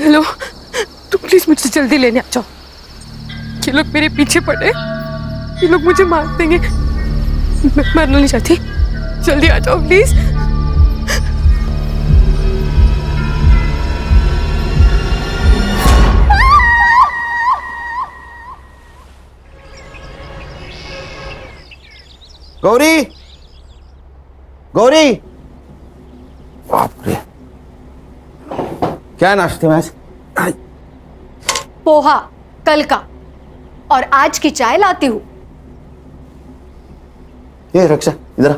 Hello, तुम please मुझसे जल्दी लेने आ जाओ। ये लोग मेरे पीछे पड़े, ये लोग मुझे मार देंगे। मैं मरना नहीं चाहती, जल्दी आ जाओ प्लीज। गौरी, गौरी, बाप रे, क्या नाश्ते में आज? पोहा कल का, और आज की चाय लाती हूँ। ये रक्षा इधर आ।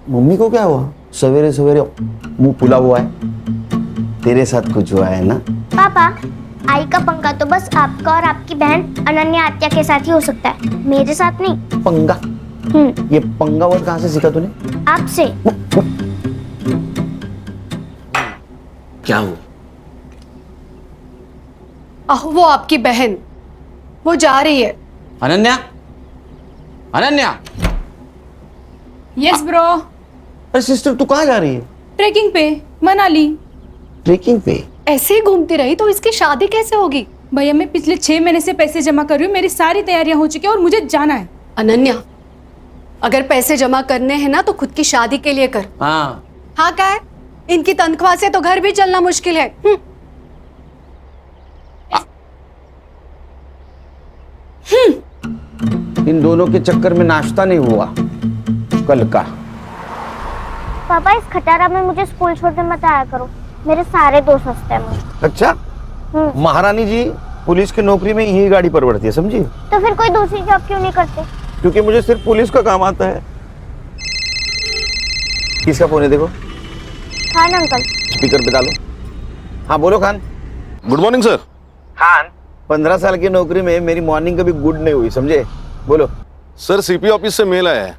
मम्मी को क्या हुआ? सवेरे सवेरे मुंह फुला हुआ है। तेरे साथ कुछ हुआ है ना? पापा, आई का पंगा तो बस आपका और आपकी बहन अनन्या आत्या के साथ ही हो सकता है, मेरे साथ नहीं। पंगा? ये पंगा वर्ड कहाँ से सीखा तूने? आपसे। क्या हुआ? वो आपकी बहन, वो जा रही है। अनन्या, अनन्या। Yes bro. अरे सिस्टर, तू कहाँ जा रही है? ट्रेकिंग पे, मनाली। ट्रेकिंग पे? ऐसे ही घूमती रही तो इसकी शादी कैसे होगी? भैया, मैं पिछले 6 महीने से पैसे जमा कर रही हूँ, मेरी सारी तैयारियां हो चुकी है और मुझे जाना है। अनन्या, अगर पैसे जमा करने हैं ना तो खुद की शादी के लिए कर। हाँ। हाँ क्या है, इनकी तनख्वाह से तो घर भी चलना मुश्किल है। इन दोनों के चक्कर में नाश्ता नहीं हुआ कल का। पापा, इस खटारा में मुझे स्कूल छोड़ने मत आया करो, मेरे सारे दोस्त हंसते हैं मुझे। अच्छा, महारानी जी पुलिस की नौकरी में यही गाड़ी पर बढ़ती है, समझी? तो फिर कोई दूसरी जॉब क्यों नहीं करते? क्योंकि मुझे सिर्फ पुलिस का काम आता है। किसका फोन है देखो? खान अंकल। स्पीकर पे डालो। हाँ बोलो Khan. Good morning sir. Khan, 15 साल की नौकरी में मेरी मॉर्निंग कभी गुड नहीं हुई, समझे? बोलो। सर, सीपी ऑफिस से मेल आया है।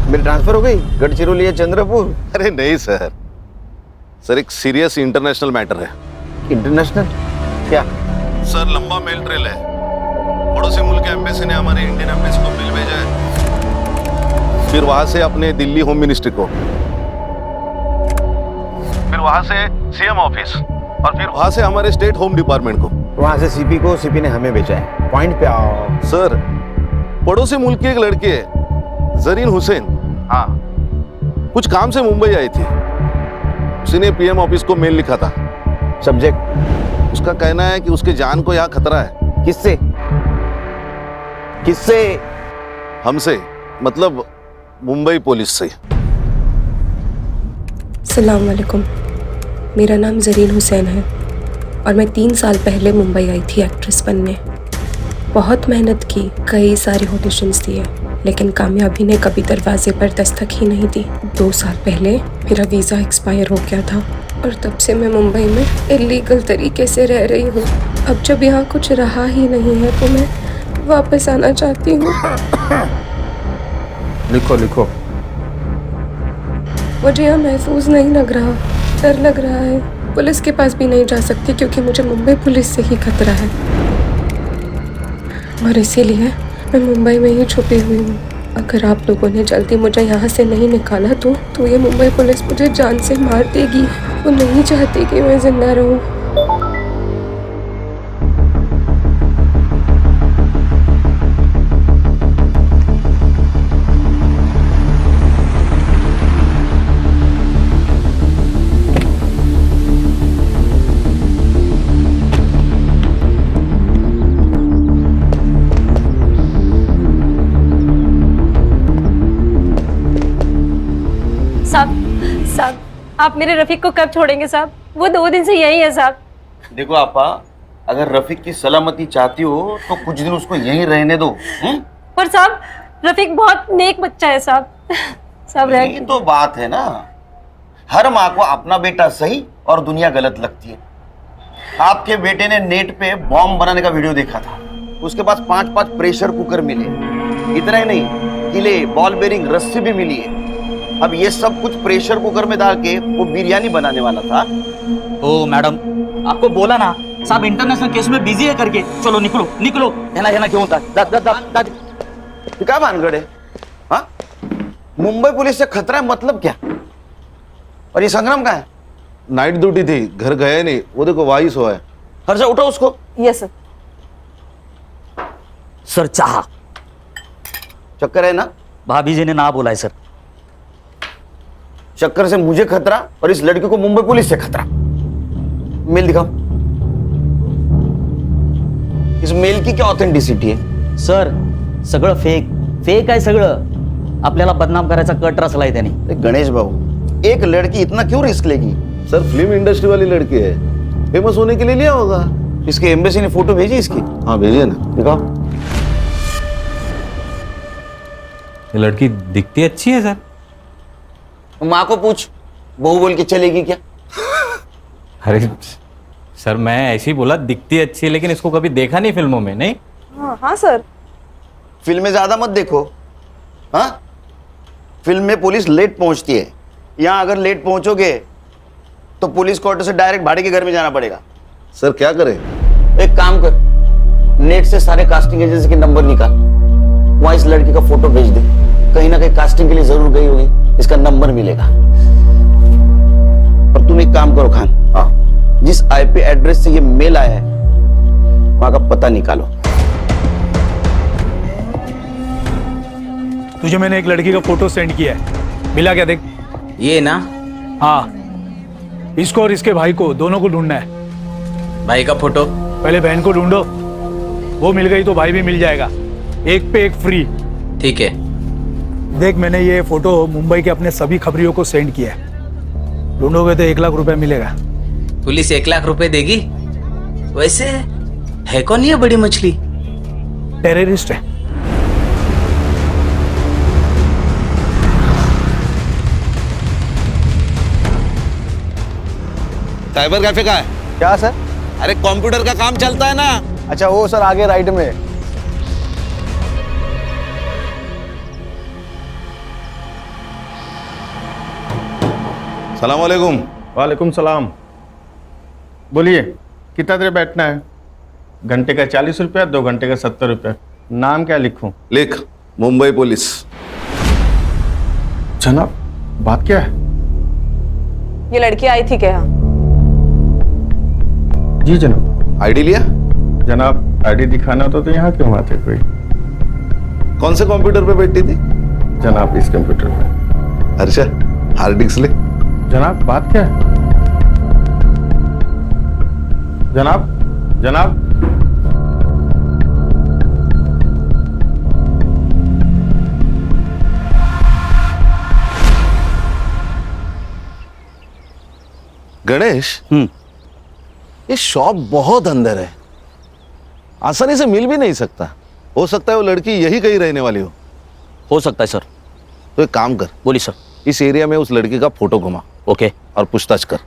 मेरी ट्रांसफर हो गई गढ़चिरौली या चंद्रपुर? अरे नहीं सर, सर एक सीरियस इंटरनेशनल मैटर है। इंटरनेशनल? क्या? सर लंबा मेल ट्रेल है। पड़ोसी मुल्क के एम्बेसी ने हमारे इंडियन एम्बेसी को मेल भेजा है, फिर वहां से अपने दिल्ली होम मिनिस्ट्री को, फिर वहां से सीएम ऑफिस, और फिर वहां से हमारे स्टेट होम डिपार्टमेंट को। वहां से सीपी को, सीपी ने हमें भेजा है। पॉइंट पे आओ। सर, पड़ोसी मुल्क की एक लड़की है जरीन हुसैन, हाँ, कुछ काम से मुंबई आई थी। उसी ने पीएम ऑफिस को मेल लिखा था। सब्जेक्ट? उसका कहना है कि उसके जान को यहाँ खतरा है। किससे? किससे? हमसे, मतलब मुंबई पुलिस से। सलाम वालेकुम, मेरा नाम जरीन हुसैन है और मैं 3 साल पहले मुंबई आई थी एक्ट्रेस बनने। बहुत मेहनत की, कई सारे ऑडिशंस दिए, लेकिन कामयाबी ने कभी दरवाजे पर दस्तक ही नहीं दी। 2 साल पहले मेरा वीज़ा एक्सपायर हो गया था और तब से मैं मुंबई में इलीगल तरीके से रह रही हूँ। अब जब यहाँ कुछ रहा ही नहीं है तो मैं वापस आना चाहती हूँ। लिखो लिखो। मुझे यहाँ महफूज नहीं लग रहा, डर लग रहा है। पुलिस के पास भी नहीं जा सकती क्योंकि मुझे मुंबई पुलिस से ही खतरा है, और इसीलिए मैं मुंबई में ही छुपी हुई हूँ। अगर आप लोगों ने जल्दी मुझे यहाँ से नहीं निकाला तो ये मुंबई पुलिस मुझे जान से मार देगी। वो नहीं चाहती कि मैं जिंदा रहूँ। साहब, आप मेरे रफीक को कब छोड़ेंगे साहब? वो 2 दिन से यही है साहब। देखो आपा, अगर रफीक की सलामती चाहती हो तो कुछ दिन उसको यहीं रहने दो। पर साहब, रफीक बहुत नेक बच्चा है साहब। साहब ये तो बात है ना, हर माँ को अपना बेटा सही और दुनिया गलत लगती है। आपके बेटे ने नेट पे बॉम्ब बनाने का वीडियो देखा था, उसके पास 5-5 प्रेशर कुकर मिले। इतना ही नहीं, किले, बॉल बेरिंग, रस्सी भी मिली है। अब ये सब कुछ प्रेशर कुकर में डाल के वो बिरयानी बनाने वाला था। ओ मैडम, आपको बोला ना साहब इंटरनेशनल केस में बिजी है करके। चलो निकलो निकलो, है ना क्यों था? क्या भानगढ़ है? हाँ, मुंबई पुलिस से खतरा है मतलब क्या? और ये संग्राम कहाँ है? नाइट ड्यूटी थी, घर गया नहीं, वो देखो वही सोया है। हर्षा उठो उसको। Yes sir. सर चाह चक्कर है ना? भाभी जी ने ना बोला है सर। चक्कर से मुझे खतरा और इस लड़के को मुंबई पुलिस से खतरा। मेल दिखाओ। इस मेल की क्या ऑथेंटिसिटी है? सर सगळं फेक आहे सगळं। आपल्याला बदनाम करायचा कट रचलाय त्याने। अरे गणेश बाबू, एक लड़की इतना क्यों रिस्क लेगी? सर फिल्म इंडस्ट्री वाली लड़की है, फेमस होने के लिए लिया होगा। इसके एम्बेसी ने फोटो भेजी इसकी? हाँ भेजिए ना। दिखाओ। ये लड़की दिखती अच्छी है सर। माँ को पूछ, बहू बोल के चलेगी क्या? अरे सर मैं ऐसे ही बोला दिखती अच्छी है, लेकिन इसको कभी देखा नहीं फिल्मों में। नहीं हाँ सर। फिल्में ज्यादा मत देखो। हाँ, फिल्म में पुलिस लेट पहुंचती है, यहाँ अगर लेट पहुंचोगे तो पुलिस क्वार्टर से डायरेक्ट भाड़े के घर में जाना पड़ेगा। सर क्या करें? एक काम कर, नेट से सारे कास्टिंग एजेंसी के नंबर निकाल, वहां इस लड़की का फोटो भेज दे। कहीं ना कहीं कास्टिंग के लिए जरूर गई होगी, इसका नंबर मिलेगा। और तुम एक काम करो खान, हाँ, जिस आईपी एड्रेस से ये मेल आया है वहां का पता निकालो। तुझे मैंने एक लड़की का फोटो सेंड किया है, मिला क्या देख? ये ना? हाँ, इसको और इसके भाई को, दोनों को ढूंढना है। भाई का फोटो? पहले बहन को ढूंढो, वो मिल गई तो भाई भी मिल जाएगा, एक पे एक फ्री। ठीक है। देख मैंने ये फोटो मुंबई के अपने सभी खबरियों को सेंड किया है, ढूंढोगे तो 1 लाख रुपए मिलेगा। पुलिस 1 लाख रुपए देगी? वैसे है कौन ये बड़ी मछली? टेररिस्ट है। साइबर कैफे का है क्या सर? अरे कंप्यूटर का काम चलता है ना। अच्छा वो सर आगे राइट में। सलाम वालेकुम। वालेकुम सलाम। बोलिए कितना देर बैठना है? घंटे का 40 रुपया, 2 घंटे का 70 रुपया। नाम क्या लिखूं? लिख, मुंबई पुलिस। जनाब बात क्या है? ये लड़की आई थी क्या? जी जनाब। आईडी लिया? जनाब आईडी दिखाना तो यहाँ क्यों आते कोई? कौन से कंप्यूटर पे बैठी थी? जनाब इस कंप्यूटर पे। हर्षा हार्ड डिस्क ले। जनाब बात क्या है? जनाब जनाब गणेश, ये शॉप बहुत अंदर है, आसानी से मिल भी नहीं सकता। हो सकता है वो लड़की यही कहीं रहने वाली हो सकता है सर। तो एक काम कर, बोलिए सर। इस एरिया में उस लड़की का फोटो घुमा। ओके। और पूछताछ कर।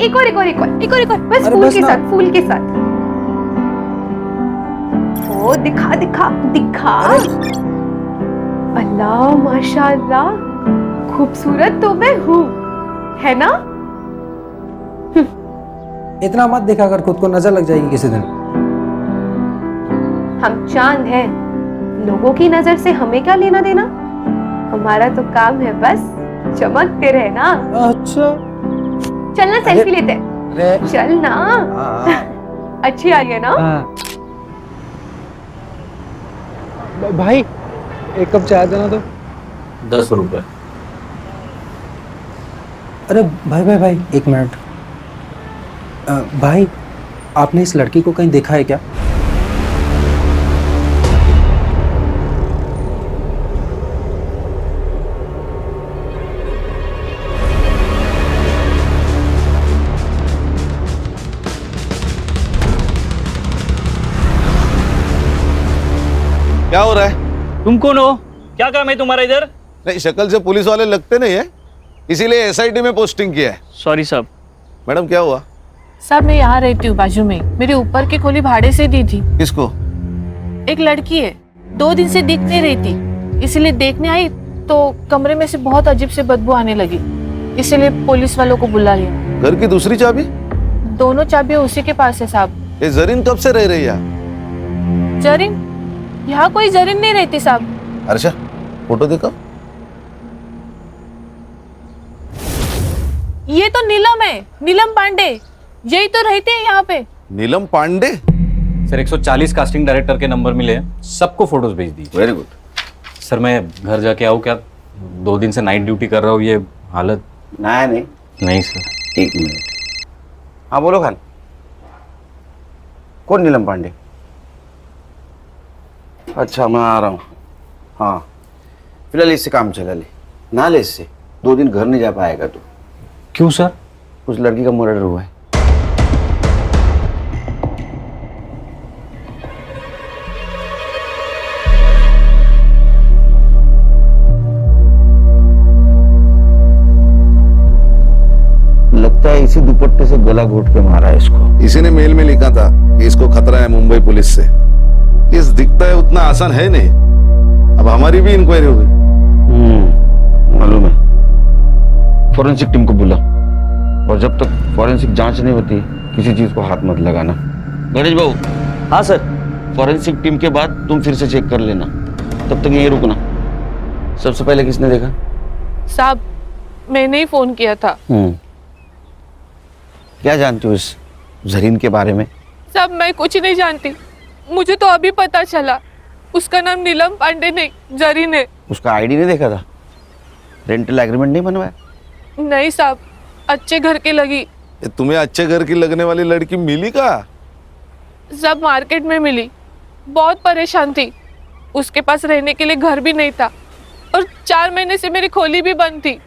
एक और बस फूल के साथ। ओ दिखा अल्लाह माशाअल्लाह, खूबसूरत तो मैं हूँ, है ना? इतना मत दिखा कर खुद को, नजर लग जाएगी किसी दिन। हम चांद हैं, लोगों की नजर से हमें क्या लेना देना? हमारा तो काम है बस चमकते रहना। अच्छा चलना सेल्फी लेते हैं। चल ना। अच्छी आ रही है ना? भाई एक कप चाय देना तो। 10 रुपए। अरे भाई 1 मिनट। भाई आपने इस लड़की को कहीं देखा है क्या? क्या हो रहा है? तुम कौन हो? क्या काम है तुम्हारा इधर? नहीं, शक्ल से पुलिस वाले लगते नहीं है, इसीलिए एसआईटी में पोस्टिंग किया है। सॉरी साहब। मैडम क्या हुआ? साहब मैं यहाँ रहती हूँ बाजू में, मेरे ऊपर की खोली भाड़े से दी थी। किसको? एक लड़की है, 2 दिन से दिख नहीं रही थी, इसलिए देखने आई तो कमरे में से बहुत अजीब से बदबू आने लगी, इसलिए पुलिस वालों को बुला लिया। घर की दूसरी चाबी? दोनों चाबियां उसी के पास है साहब। ये जरीन कब से रह रही है? जरीन यहाँ कोई जरीन नहीं रहती साहब। हर्षा फोटो देखो। ये तो नीलम है, नीलम पांडे, यही तो रहते हैं यहाँ पे। नीलम पांडे? सर 140 कास्टिंग डायरेक्टर के नंबर मिले हैं, सबको फोटोज भेज दीजिए। Very good. सर मैं घर जाके आऊँ क्या? 2 दिन से नाइट ड्यूटी कर रहा हूँ, ये हालत। नहीं सर। 1 मिनट। हाँ बोलो खान। कौन नीलम पांडे? अच्छा मैं आ रहा हूँ। हाँ फिलहाल इससे काम चला ले, ना ले इससे। 2 दिन घर नहीं जा पाएगा तू। क्यों सर? उस लड़की का मर्डर हुआ है। लगता है इसी दुपट्टे से गला घोट के मारा है इसको। इसी ने मेल में लिखा था कि इसको खतरा है मुंबई पुलिस से। इस दिखता है उतना आसान है नहीं। अब हमारी भी इंक्वायरी होगी। मालूम है। फॉरेंसिक टीम को बुला, और जब तक फॉरेंसिक जांच नहीं होती किसी चीज को हाथ मत लगाना। गणेश बाबू। हाँ सर। फॉरेंसिक टीम के बाद तुम फिर से चेक कर लेना, तब तक यहीं रुकना। सबसे पहले किसने देखा? साहब मैंने ही फोन किया था। क्या जानती हो इस जरीन के बारे में? साहब मैं कुछ नहीं जानती, मुझे तो अभी पता चला उसका नाम नीलम पांडे नहीं जरीन है। उसका आईडी नहीं देखा था? रेंटल एग्रीमेंट नहीं बनवाया? नहीं साहब, अच्छे घर की लगी। तुम्हें अच्छे घर की लगने वाली लड़की मिली का? सब मार्केट में मिली, बहुत परेशान थी। उसके पास रहने के लिए घर भी नहीं था, और 4 महीने से मेरी खोली भी बंद थी,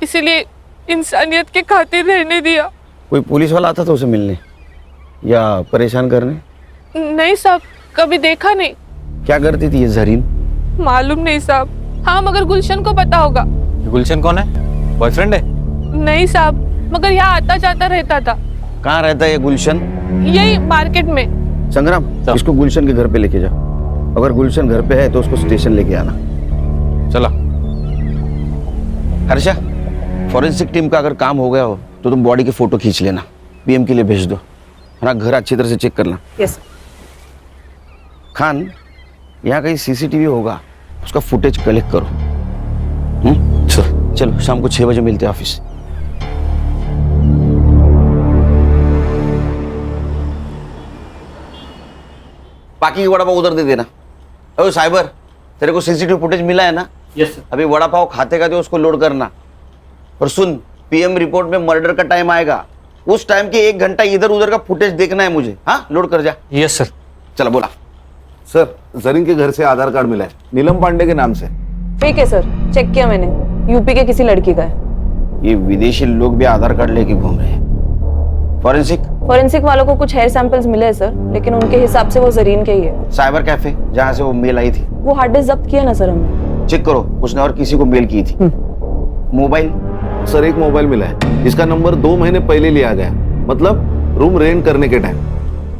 इसीलिए इंसानियत के खातिर रहने दिया। कोई पुलिस वाला आता था उसे मिलने या परेशान करने? नहीं साहब, कभी देखा नहीं। क्या करती थी ये जरीन? मालूम नहीं साहब। हाँ मगर गुलशन को पता होगा। गुलशन कौन है? बॉयफ्रेंड है? नहीं साहब, मगर यहाँ आता जाता रहता था। कहाँ रहता है ये गुलशन? यही मार्केट में। संग्राम, इसको गुलशन के घर पे लेके जाओ। अगर गुलशन घर पे है तो उसको स्टेशन लेके आना। चला। हर्षा, फॉरेंसिक टीम का अगर काम हो गया हो तो तुम बॉडी के फोटो खींच लेना, पीएम के लिए भेज दो। है ना, घर अच्छी तरह से चेक करना। यस। खान, यहाँ कहीं सीसीटीवी होगा, उसका फुटेज कलेक्ट करो। चलो शाम को 6 बजे मिलते हैं ऑफिस। बाकी की वड़ा पाव उधर दे देना। अरे साइबर, तेरे को सीसीटीवी फुटेज मिला है ना? Yes sir. अभी वड़ा पाव खाते खाते उसको लोड करना। और सुन, पीएम रिपोर्ट में मर्डर का टाइम आएगा, उस टाइम के 1 घंटा इधर उधर का फुटेज देखना है मुझे। हाँ, लोड कर जा। Yes sir. चलो बोला। सर जरीन के घर से आधार कार्ड मिला है, नीलम पांडे के नाम से। ठीक है सर, चेक किया मैंने, यूपी के किसी लड़की का है। ये विदेशी लोग भी आधार कार्ड लेके घूम रहे हैं। फॉरेंसिक वालों को कुछ हेयर सैंपल्स मिले हैं सर, लेकिन उनके हिसाब से वो जरीन के ही है। साइबर कैफे जहाँ से वो मेल आई थी, वो हार्ड डिस्क जब्त किया ना सर हमने। चेक करो उसने और किसी को मेल की थी। मोबाइल? सर एक मोबाइल मिला है, इसका नंबर 2 महीने पहले लिया गया, मतलब रूम रेंट करने के टाइम।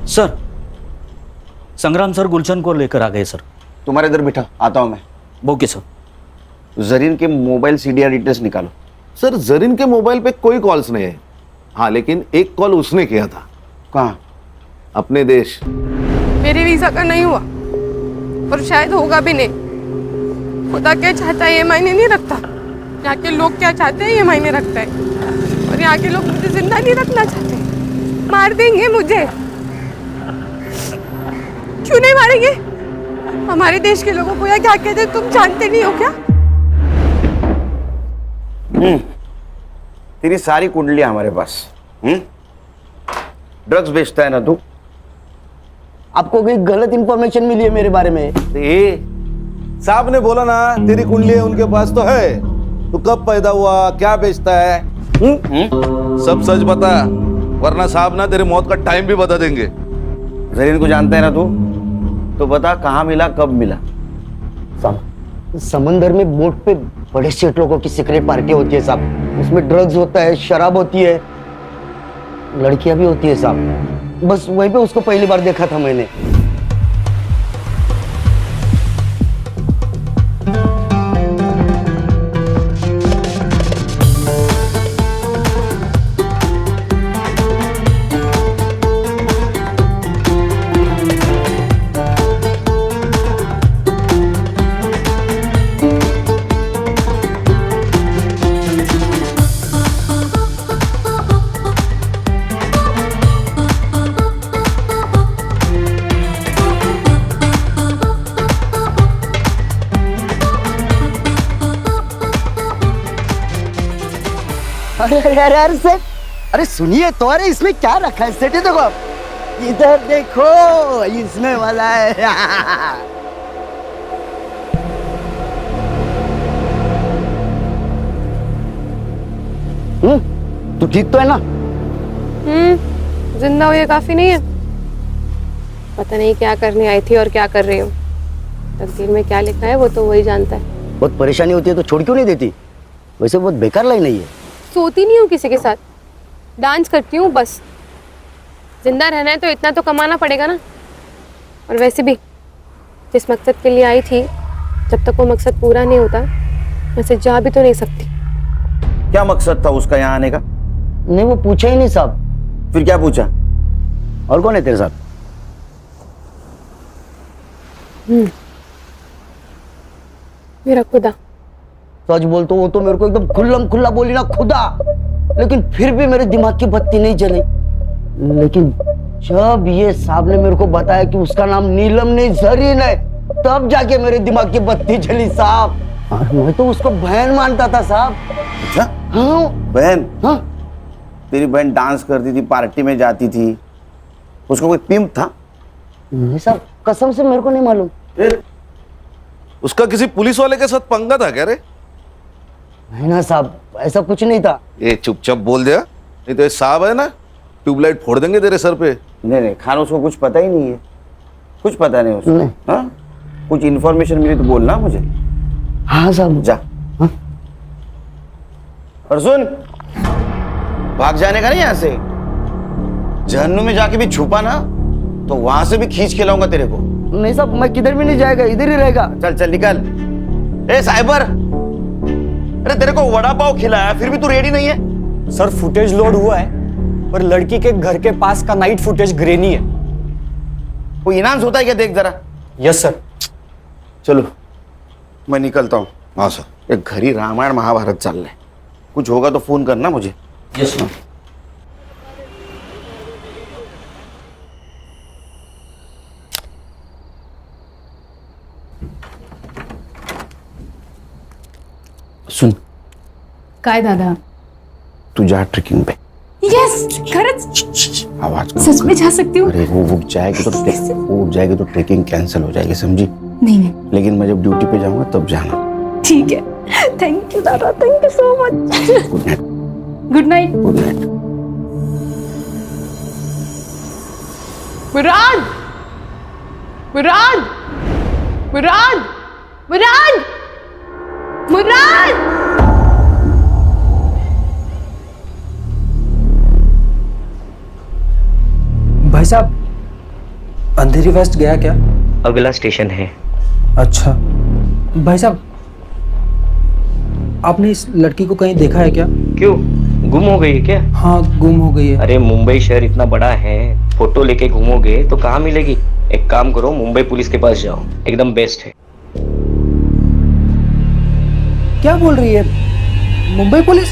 सर संग्राम सर गुलशन को लेकर आ गए सर। तुम्हारे इधर बिठा, आता हूं मैं। Okay sir. जरीन के मोबाइल सीडीआर डिटेल्स निकालो। सर जरीन के मोबाइल पे कोई कॉल्स नहीं है। हाँ लेकिन एक कॉल उसने किया था। कहाँ? अपने देश। मेरे वीजा का नहीं हुआ और शायद होगा भी नहीं। खुदा क्या चाहता है ये मायने नहीं रखता, यहाँ के लोग क्या चाहते हैं ये मायने रखता है। और यहाँ के लोग मुझे जिंदा नहीं रखना चाहते, मार देंगे मुझे। क्यों नहीं मारेंगे? हमारे देश के लोगों को या क्या कहते हैं तुम जानते नहीं हो क्या? तेरी सारी कुंडलियां हमारे पास। ड्रग्स बेचता है ना तू? आपको कोई गलत इंफॉर्मेशन मिली है मेरे बारे में? साहब ने बोला ना तेरी कुंडली उनके पास तो है। तू कब पैदा हुआ, क्या बेचता है? सब सच बता, वरना साहब ना तेरे मौत का टाइम भी बता देंगे। जरीन को जानता है ना तू? तो बता कहाँ मिला, कब मिला? समंदर में बोट पे बड़े सेठ लोगों की सीक्रेट पार्टी होती है साहब, उसमें ड्रग्स होता है, शराब होती है, लड़कियां भी होती है साहब। बस वहीं पे उसको पहली बार देखा था मैंने। अरे अरे अरे अरे सेठ, अरे सुनिए तो, अरे इसमें क्या रखा है सेठ? ये देखो आप, इधर देखो, इसमें वाला है। तू ठीक तो है ना? जिंदा हो ये काफी नहीं है। पता नहीं क्या करने आई थी और क्या कर रही हूँ। तकदीर में क्या लिखा है वो तो वही जानता है। बहुत परेशानी होती है तो छोड़ क्यों नहीं देती? वैसे बहुत बेकार लाइन नहीं है। सोती नहीं हूँ किसी के साथ, डांस करती हूँ बस। जिंदा रहना है तो इतना तो कमाना पड़ेगा ना। और वैसे भी जिस मकसद के लिए आई थी, जब तक वो मकसद पूरा नहीं होता वैसे जा भी तो नहीं सकती। क्या मकसद था उसका यहाँ आने का? नहीं, वो पूछा ही नहीं साहब। फिर क्या पूछा? और कौन है तेरे साथ? मेरा खुदा। सच बोल तो वो तो मेरे को एकदम खुल्लम खुल्ला बोली ना, खुदा। लेकिन फिर भी मेरे दिमाग की बत्ती नहीं जली। लेकिन जब ये साहब ने मेरे को बताया कि उसका नाम नीलम नहीं जरीन है, तब जाके मेरे दिमाग की बत्ती जली साहब। और मैं तो उसको बहन मानता था साहब। अच्छा? हाँ बहन? हाँ। तेरी बहन डांस करती थी, पार्टी में जाती थी, उसका कोई पिंप था? नहीं साहब, कसम से मेरे को नहीं मालूम। उसका किसी पुलिस वाले के साथ पंगा था क्या रे? नहीं ना साहब, ऐसा कुछ नहीं था। ये चुपचाप बोल दिया, नहीं तो ये साहब है ना, ट्यूबलाइट फोड़ देंगे तेरे सर पे। नहीं नहीं खान, उसको कुछ पता ही नहीं है, कुछ पता नहीं उसको। हाँ? कुछ इन्फॉर्मेशन मिली तो बोलना मुझे। हाँ साहब। जा। हाँ? और सुन, भाग जाने का नहीं यहाँ से। जहन्नुम में जाके भी छुपा ना तो वहां से भी खींच के लाऊंगा तेरे को। नहीं साहब, मैं किधर भी नहीं जाएगा, इधर ही रहेगा। चल चल निकल। ए साइबर, अरे तेरे को वड़ा पाव खिलाया फिर भी तू रेडी नहीं है? सर फुटेज लोड हुआ है, पर लड़की के घर के पास का नाइट फुटेज ग्रेनी है। कोई इनाम होता है क्या? देख जरा। Yes sir. चलो मैं निकलता हूँ। हाँ सर। एक घर ही रामायण महाभारत चल रहा है, कुछ होगा तो फोन करना मुझे। Yes sir. सुन, काय दादा? तू जा ट्रेकिंग पे। यस, खरंच? आवाज कम सच कर। में जा सकती हूँ? अरे वो उठ जाएगी तो ट्रेकिंग कैंसिल हो जाएगी, समझी? नहीं नहीं। लेकिन मैं जब ड्यूटी पे जाऊंगा तब जाना। ठीक है, थैंक यू दादा, thank you so much. Good night. Good night. Good night. Murad, Murad, Murad, Murad, Murad. भाई साहब, अंधेरी वेस्ट गया क्या? अगला स्टेशन है। अच्छा भाई साहब, आपने इस लड़की को कहीं देखा है क्या? क्यों, गुम हो गई है क्या? हाँ, गुम हो गई है। अरे मुंबई शहर इतना बड़ा है, फोटो लेके घूमोगे तो कहाँ मिलेगी? एक काम करो, मुंबई पुलिस के पास जाओ, एकदम बेस्ट है। क्या बोल रही है? मुंबई पुलिस?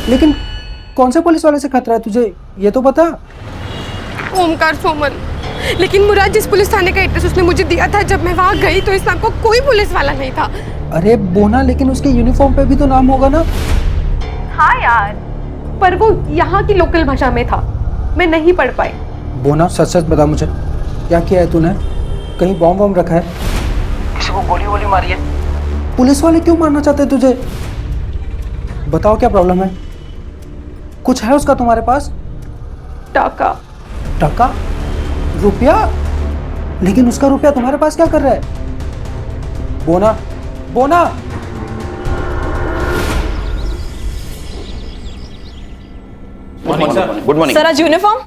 लेकिन कौन से पुलिस वाले से खतरा है तुझे, ये तो बता। ओमकार सोमन। लेकिन मुराद, जिस पुलिस थाने का एड्रेस उसने मुझे दिया था, जब मैं वहाँ गई तो इस नाम को कोई पुलिस वाला नहीं था। अरे बोना, लेकिन उसके यूनिफॉर्म पे भी तो नाम होगा ना? हाँ यार, पर वो यहाँ की लोकल भाषा में था, मैं नहीं पढ़ पाई। बोना, सच सच बता मुझे, क्या किया है तूने? कहीं बॉम्ब वॉम्ब रखा है? किसी को गोली वोली मारी है? पुलिस वाले क्यों मारना चाहते हैं तुझे? बताओ क्या प्रॉब्लम है? कुछ है उसका तुम्हारे पास? टाका। टका? रुपया? लेकिन उसका रुपया तुम्हारे पास क्या कर रहा है? बोना, बोना। गुड मॉर्निंग सर, आज यूनिफॉर्म?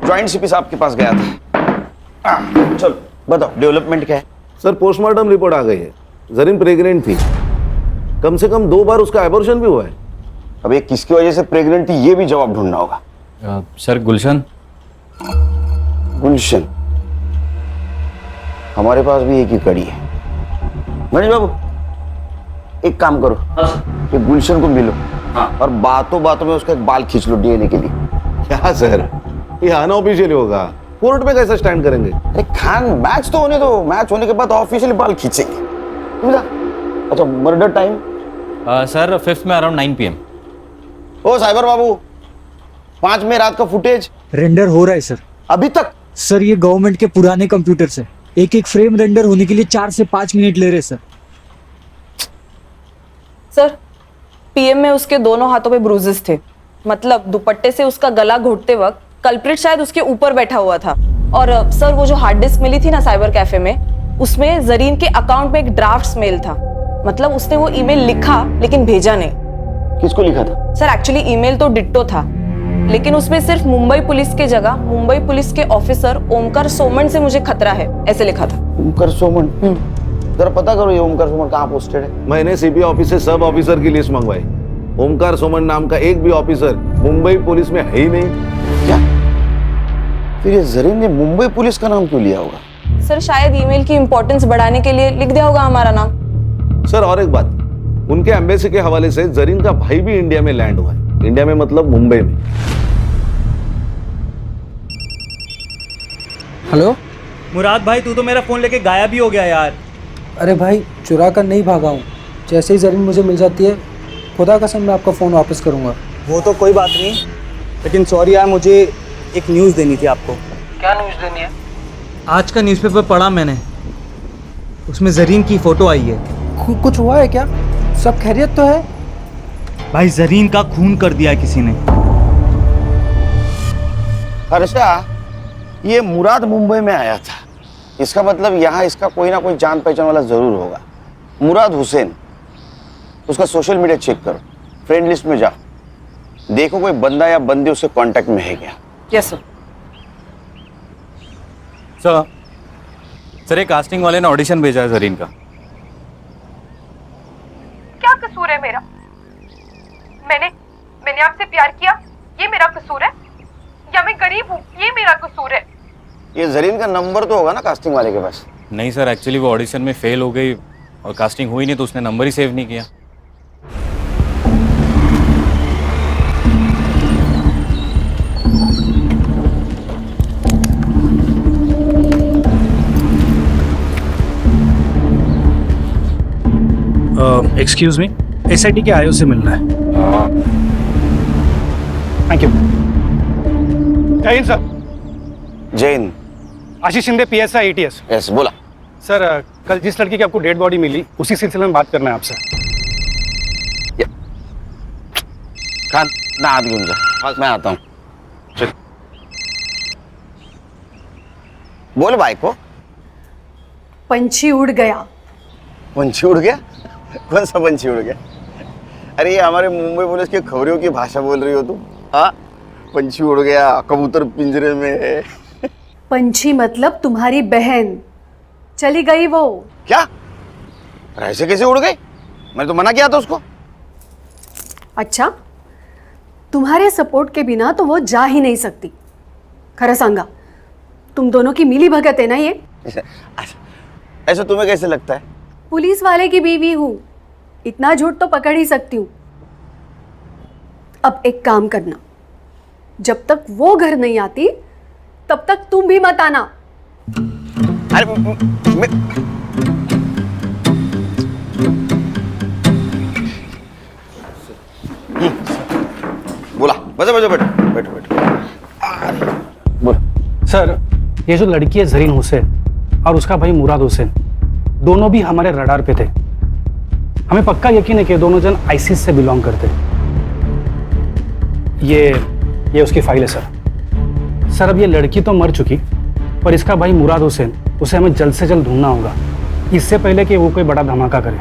ज्वाइंट सीपी साहब के पास गया था। चलो बताओ, डेवलपमेंट क्या है? सर पोस्टमार्टम रिपोर्ट आ गई है, जरीन प्रेग्नेंट थी, कम से कम 2 बार उसका एबॉर्शन भी हुआ है। अब ये किसकी वजह से प्रेग्नेंट थी, ये भी जवाब ढूंढना होगा। सर गुलशन। गुलशन, हमारे पास भी एक ही कड़ी है। गणेश बाबू, एक काम करो, ये गुलशन को मिलो और बातों बातों में उसका एक बाल खींच लो डीएनए के लिए। क्या सर, ये अनऑफिशियल होगा, कोर्ट में कैसे स्टैंड करेंगे? अरे खान, मैच तो होने दो, मैच होने के बाद ऑफिशियली बाल खींचेंगे। अच्छा, मर्डर टाइम? सर 5th में अराउंड 9 PM। ओ साइबर बाबू, 5 में रात का फुटेज रेंडर हो रहा है सर। अभी तक? सर ये गवर्नमेंट के पुराने कंप्यूटर से एक एक फ्रेम रेंडर होने के लिए 4 से 5 मिनट ले रहे सर। सर पीएम में उसके दोनों हाथों पे ब्रूजेस थे, मतलब दुपट्टे से उसका गला घोटते वक्त कल्प्रिट शायद उसके ऊपर बैठा हुआ था। और सर वो जो हार्ड डिस्क मिली थी ना साइबर कैफे में, उसमें जरीन के अकाउंट में एक ड्राफ्ट मेल था, मतलब उसने वो ईमेल लिखा लेकिन भेजा नहीं। किसको लिखा था? सर एक्चुअली ईमेल तो डिट्टो था, लेकिन उसमें सिर्फ मुंबई पुलिस के जगह मुंबई पुलिस के ऑफिसर ओमकार सोमन से मुझे खतरा है ऐसे लिखा था। ओमकार सोमन? जरा पता करो ये ओमकार सोमन कहाँ पोस्टेड है। मैंने सीपी ऑफिस से सब ऑफिसर की लिस्ट मंगवाई। ओमकार सोमन नाम का एक भी ऑफिसर मुंबई पुलिस में है ही नहीं। क्या? फिर ये जरीन ने मुंबई पुलिस का नाम क्यों लिया होगा? सर शायद ईमेल की इंपॉर्टेंस बढ़ाने के लिए लिख दिया होगा हमारा नाम। सर और एक बात, उनके एम्बेसी के हवाले से जरीन का भाई भी इंडिया में लैंड हुआ है। इंडिया में मतलब मुंबई में। हेलो मुराद भाई, तू तो मेरा फोन लेके गायब ही हो गया यार। अरे भाई चुरा कर नहीं भागा हूँ, जैसे ही जरीन मुझे मिल जाती है खुदा कसम मैं आपका फ़ोन वापस करूँगा। वो तो कोई बात नहीं, लेकिन सॉरी यार, मुझे एक न्यूज़ देनी थी आपको। क्या न्यूज़ देनी है? आज का न्यूज़पेपर पढ़ा मैंने, उसमें जरीन की फोटो आई है। कुछ हुआ है क्या? सब खैरियत तो है? भाई जरीन का खून कर दिया है किसी ने। हर्षा, ये मुराद मुंबई में आया था, इसका मतलब यहाँ इसका कोई ना कोई जान पहचान वाला जरूर होगा। मुराद हुसैन, उसका सोशल मीडिया चेक करो, फ्रेंड लिस्ट में जाओ, देखो कोई बंदा या बंदी उसके कांटेक्ट में है क्या। Yes sir. सर ये कास्टिंग वाले ने ऑडिशन भेजा है जरीन का। क्या कसूर है मेरा? मैंने आपसे प्यार किया, ये मेरा कसूर है? या मैं गरीब हूँ, ये मेरा कसूर है? ये जरीन का नंबर तो होगा ना कास्टिंग वाले के पास? नहीं सर, एक्चुअली वो ऑडिशन में फेल हो गई और कास्टिंग हुई नहीं तो उसने नंबर ही सेव नहीं किया। एक्सक्यूज मी, एसआईटी के आईओ से मिलना है। Thank you. जय हिंद सर। जय हिंद। आशीष शिंदे, पीएसआई एटीएस। यस, बोला सर। कल जिस लड़की की आपको डेड बॉडी मिली उसी सिलसिले में बात करना है आपसे। खान ना हाथ घेऊन जा, मैं आता हूँ। चल बोल भाई को। पंछी उड़ गया। पंछी उड़ गया? कौन सा पंछी उड़ गया? अरे ये हमारे मुंबई पुलिस की खबरों की भाषा बोल रही हो तुम? हाँ, पंछी उड़ गया, कबूतर पिंजरे में है। पंछी मतलब तुम्हारी बहन, चली गई वो। क्या? ऐसे कैसे उड़ गई? मैंने तो मना किया था उसको। अच्छा, तुम्हारे सपोर्ट के बिना तो वो जा ही नहीं सकती। खरा सांगा, तुम दोनों की मिली भगत है ना ये? ऐसा तुम्हें कैसे लगता है? पुलिस वाले की बीवी हूं, इतना झूठ तो पकड़ ही सकती हूँ। अब एक काम करना, जब तक वो घर नहीं आती तब तक तुम भी मत आना। अरे बोला, बजा बजा, बैठो बैठो बैठो। बोल। सर, ये जो लड़की है जरीन हुसैन और उसका भाई मुराद हुसैन, दोनों भी हमारे रडार पे थे। हमें पक्का यकीन है कि दोनों जन आईसिस से बिलोंग करते। ये उसकी फाइल है सर। सर अब ये लड़की तो मर चुकी, पर इसका भाई मुराद हुसैन, उसे हमें जल्द से जल्द ढूंढना होगा, इससे पहले कि वो कोई बड़ा धमाका करे।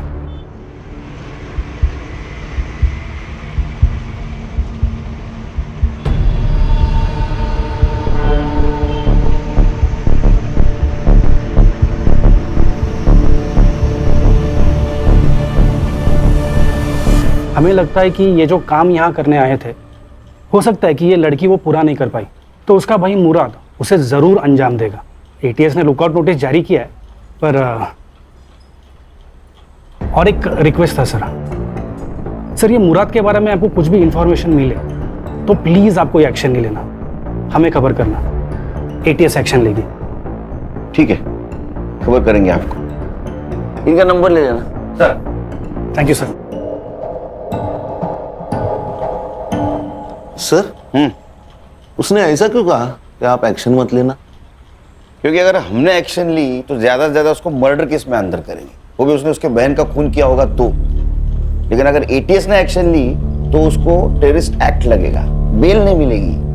हमें लगता है कि ये जो काम यहाँ करने आए थे, हो सकता है कि ये लड़की वो पूरा नहीं कर पाई, तो उसका भाई मुराद उसे ज़रूर अंजाम देगा। एटीएस ने लुकआउट नोटिस जारी किया है, पर और एक रिक्वेस्ट था सर, ये मुराद के बारे में आपको कुछ भी इंफॉर्मेशन मिले तो प्लीज़ आपको ये एक्शन नहीं लेना, हमें खबर करना, एटीएस एक्शन लेगी। ठीक है, खबर करेंगे आपको। इनका नंबर ले लेना। Sir, thank you sir. Sir उसने ऐसा क्यों कहा कि आप एक्शन मत लेना? क्योंकि अगर हमने एक्शन ली तो ज्यादा से ज्यादा उसको मर्डर केस में अंदर करेंगे, वो भी उसने उसके बहन का खून किया होगा तो। लेकिन अगर एटीएस ने एक्शन ली तो उसको टेररिस्ट एक्ट लगेगा, बेल नहीं मिलेगी।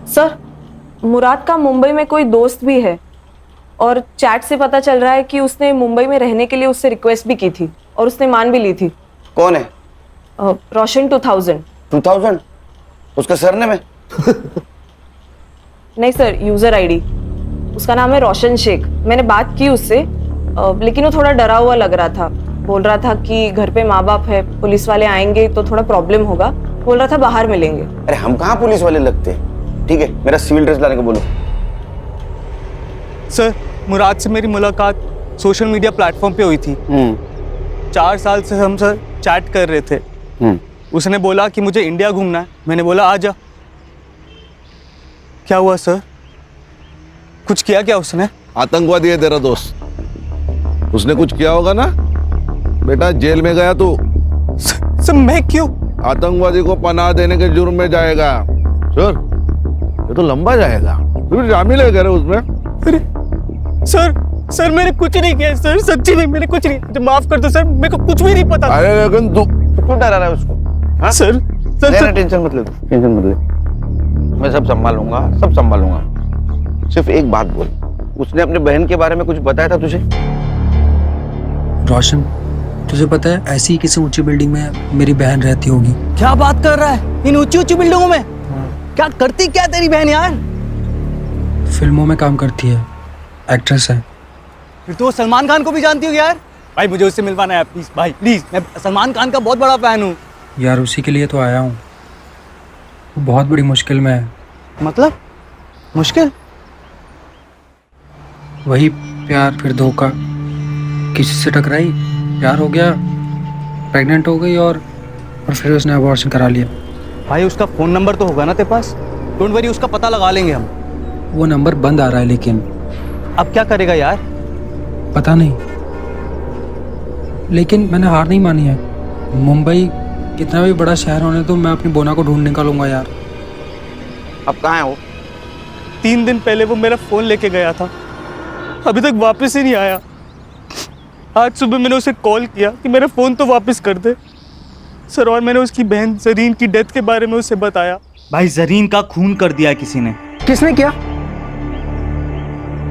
सर, मुराद का मुंबई में कोई दोस्त भी है और चैट से पता चल रहा है कि उसने मुंबई में रहने के लिए उससे रिक्वेस्ट भी की थी और उसने मान भी ली थी। कौन है? रोशन 2000 उसका सरनेम है? नहीं सर, यूजर आईडी। उसका नाम है रोशन शेख। मैंने बात की उससे, लेकिन वो थोड़ा डरा हुआ लग रहा था। बोल रहा था कि घर पे माँ बाप है, पुलिस वाले आएंगे तो थोड़ा प्रॉब्लम होगा। बोल रहा था बाहर मिलेंगे। अरे हम कहाँ पुलिस वाले लगते हैं। ठीक है, मेरा सिविल ड्रेस लाने को बोलो। सर, मुराद से मेरी मुलाकात सोशल मीडिया प्लेटफॉर्म पे हुई थी। 4 साल से हम सर चैट कर रहे थे। उसने बोला कि मुझे इंडिया घूमना है। मैंने बोला आ जा। क्या हुआ सर? कुछ किया क्या उसने? आतंकवादी है तेरा दोस्त, उसने कुछ किया होगा ना बेटा। जेल में गया तू। सर मैं क्यों? आतंकवादी को पनाह देने के जुर्म में जाएगा सर। ये तो लंबा जाएगा। तू शामिल है करे उसमें? अरे सर मैंने कुछ नहीं किया सर, सच्ची में मैंने कुछ नहीं। मुझे माफ कर दो सर, मेरे को कुछ भी नहीं पता। अरे लेकिन तू क्यों डरा रहा है उसको? हाँ? सर टेंशन मत ले, टेंशन मत ले। मैं सब संभालूंगा, सब संभालूंगा। सिर्फ एक बात बोल, उसने अपने बहन के बारे में कुछ बताया था तुझे? रोशन, तुझे पता है ऐसी किसी ऊंची बिल्डिंग में मेरी बहन रहती होगी। क्या बात कर रहा है? इन ऊंची ऊंची बिल्डिंगों में? क्या करती क्या तेरी बहन यार? फिल्मों में काम करती है, एक्ट्रेस है। फिर तो सलमान खान को भी जानती होगी यार। भाई मुझे उससे मिलवाना है प्लीज भाई, प्लीज। मैं सलमान खान का बहुत बड़ा फैन हूँ यार। उसी के लिए तो आया हूँ। वो बहुत बड़ी मुश्किल में है। मतलब मुश्किल? वही प्यार फिर धोखा। किसी से टकराई, प्यार हो गया, प्रेग्नेंट हो गई और फिर उसने अबॉर्शन करा लिया। भाई उसका फोन नंबर तो होगा ना तेरे पास? डोंट वरी, उसका पता लगा लेंगे हम। वो नंबर बंद आ रहा है लेकिन। अब क्या करेगा यार? पता नहीं, लेकिन मैंने हार नहीं मानी है। मुंबई कितना भी बड़ा शहर होने तो मैं अपनी बोना को ढूंढ निकालूंगा यार। अब कहाँ है वो? 3 दिन पहले वो मेरा फोन लेके गया था, अभी तक वापस ही नहीं आया। आज सुबह मैंने उसे कॉल किया कि मेरा फोन तो वापस कर दे सर, और मैंने उसकी बहन जरीन की डेथ के बारे में उसे बताया। भाई जरीन का खून कर दिया किसी ने। किसने किया?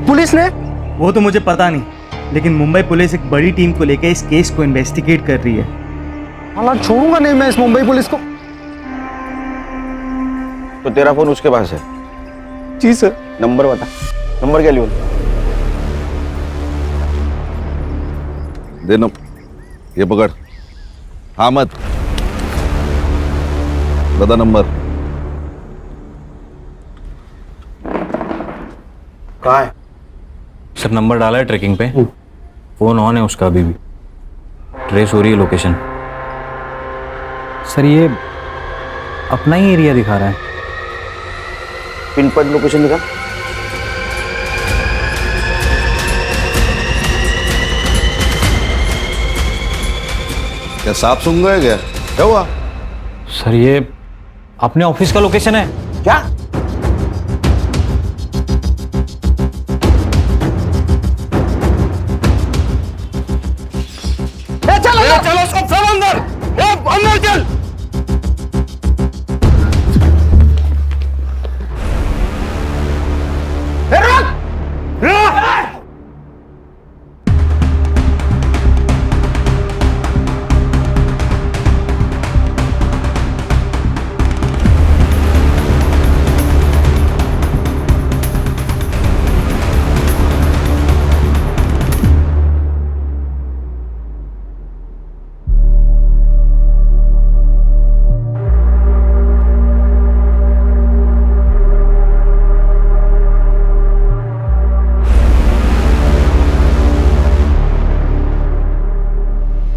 पुलिस ने? वो तो मुझे पता नहीं, लेकिन मुंबई पुलिस एक बड़ी टीम को लेकर इस केस को इन्वेस्टिगेट कर रही है। हालांकि छोड़ूंगा नहीं मैं इस मुंबई पुलिस को। तो तेरा फोन उसके पास है? जी सर। नंबर बता, नंबर क्या लियो? देना, ये पकड़। हाँ मत बता नंबर। कहाँ है? सर नंबर डाला है ट्रैकिंग पे, फोन ऑन है उसका, अभी भी ट्रेस हो रही है लोकेशन। सर ये अपना ही एरिया दिखा रहा है। पिन पॉइंट लोकेशन दिखा। क्या सांप सूंघ गए क्या? क्या हुआ? सर ये अपने ऑफिस का लोकेशन है। क्या? चलो सब अंदर, अंदर चल।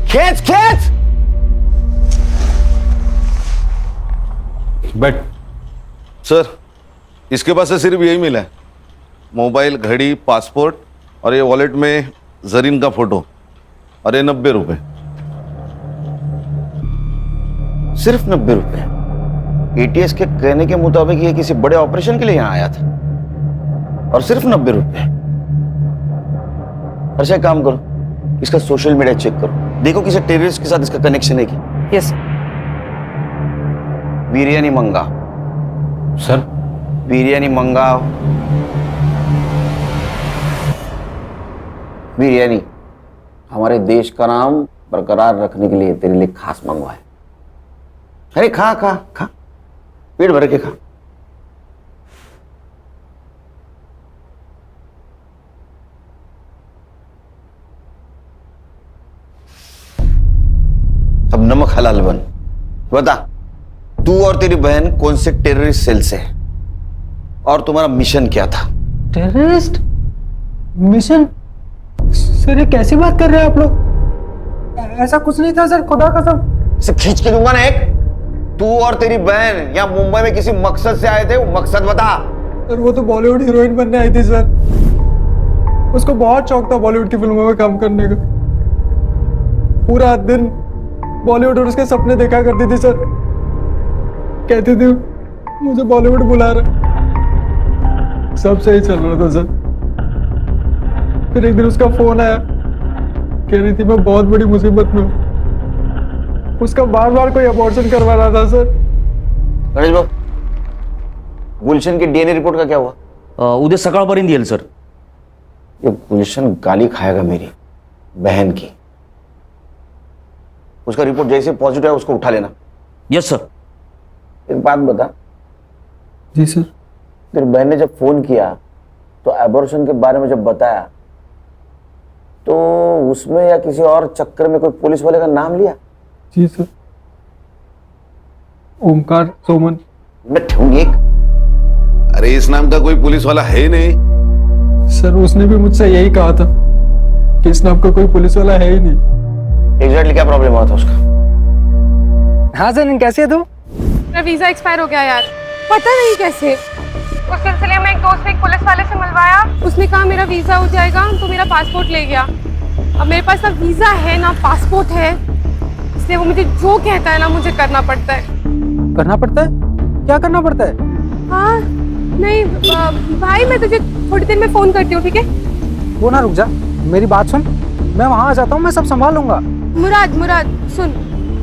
खींच खींच। बट सर इसके पास से सिर्फ यही मिला है, मोबाइल, घड़ी, पासपोर्ट और ये वॉलेट में जरीन का फोटो और ये 90 रुपए। सिर्फ 90 रुपए? एटीएस के कहने के मुताबिक ये किसी बड़े ऑपरेशन के लिए यहाँ आया था और सिर्फ 90 रुपए। अच्छा काम करो, इसका सोशल मीडिया चेक करो, देखो किसी टेररिस्ट के साथ इसका कनेक्शन है क्या। यस बिरयानी मंगाओ सर। बिरयानी मंगाओ, बिरयानी हमारे देश का नाम बरकरार रखने के लिए तेरे लिए खास मंगवाए। अरे खा खा खा, पेट भर के खा। अब नमक हलाल बन। बता, तू और तेरी बहन कौन से टेररिस्ट सेल से है और तुम्हारा मिशन क्या था? Terrorist mission? सर ये कैसी बात कर रहे हैं आप लोग? ऐसा कुछ नहीं था सर, खुदा कसम। इसे खींच के दूंगा ना एक। तू और तेरी बहन यहाँ मुंबई में किसी मकसद से आए थे, वो मकसद बता। सर वो तो बॉलीवुड हीरोइन बनने आई थी सर, उसको बहुत शौक था बॉलीवुड की फिल्मों में काम करने का। पूरा दिन बॉलीवुड और उसके सपने देखा करती थी सर, कहती थी मुझे बॉलीवुड बुला रहा। सब सही चल रहा था सर, फिर एक दिन उसका फोन आया, कह रही थी मैं बहुत बड़ी मुसीबत में हूँ। उसका बार बार कोई अबॉर्शन करवा रहा था सर। गणेश बाबू, गुलशन की डीएनए रिपोर्ट का क्या हुआ? उद्या सकाळपर्यंत येईल सर। ये गुलशन गाली खाएगा मेरी बहन की। उसका रिपोर्ट जैसे पॉजिटिव है उसको उठा लेना। Yes sir. एक बात बता। जी सर। तेरी बहन ने जब फोन किया तो एबॉर्शन के बारे में जब बताया तो उसमें या किसी और चक्कर में कोई पुलिस वाले का नाम लिया? जी सर, ओमकार सोमन। मैं ठूंगी एक। अरे इस नाम का कोई पुलिस वाला है ही नहीं। सर उसने भी मुझसे यही कहा था कि इस नाम का कोई पुलिस वाला है ही नहीं। एग्जैक्टली क्या प्रॉब्लम हुआ था उसका? हाँ सर, कैसे है तू? मेरा वीजा एक्सपायर हो गया यार, पता नहीं कैसे। उस सिलसिले में एक दोस्त ने एक पुलिस वाले से मिलवाया, उसने कहा मेरा वीजा हो जाएगा, तो मेरा पासपोर्ट ले गया। अब मेरे पास ना वीजा है ना पासपोर्ट है, इसलिए वो मुझे जो कहता है ना मुझे करना पड़ता है। करना पड़ता है? क्या करना पड़ता है? हाँ नहीं भाई, मैं तुझे थोड़ी देर में फोन करती हूँ, ठीक है? वो ना रुक जा, मेरी बात सुन, मैं वहाँ आ जाता हूँ, मैं सब संभाल लूंगा। मुराद सुन,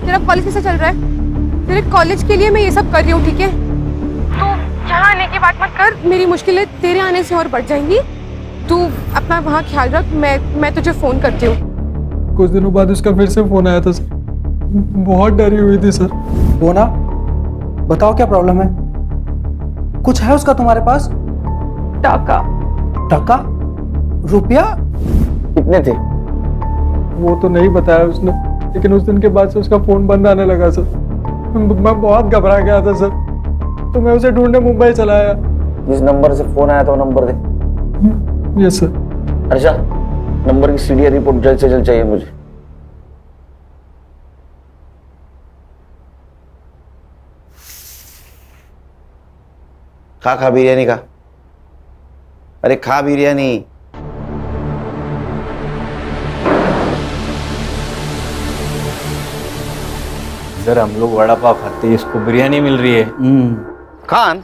तेरा कॉलेज कैसा चल रहा है? तेरे कॉलेज के लिए मैं ये सब कर रही हूँ, ठीक है? तो यहाँ आने की बात मत कर, मेरी मुश्किलें तेरे आने से और बढ़ जाएंगी। तू अपना वहाँ ख्याल रख, मैं तुझे फोन करती हूँ। कुछ दिनों बाद उसका फिर से फोन आया था सर, बहुत डरी हुई थी सर। वो ना, बताओ क्या प्रॉब्लम है? कुछ है उसका तुम्हारे पास? टाका। टाका? रुपया? कितने थे? वो तो नहीं बताया उसने, लेकिन उस दिन के बाद से उसका फोन बंद आने लगा सर। मैं बहुत घबरा गया था सर, तो मैं उसे ढूंढने मुंबई चला आया। जिस नंबर से फोन आया था वो नंबर दे। Yes sir. अच्छा, नंबर की सीडीआर रिपोर्ट जल्द से जल्द चाहिए मुझे। खा बिरयानी का। अरे खा बिरयानी। इधर हम लोग वड़ा पाव खाते हैं, इसको बिरयानी मिल रही है। खान,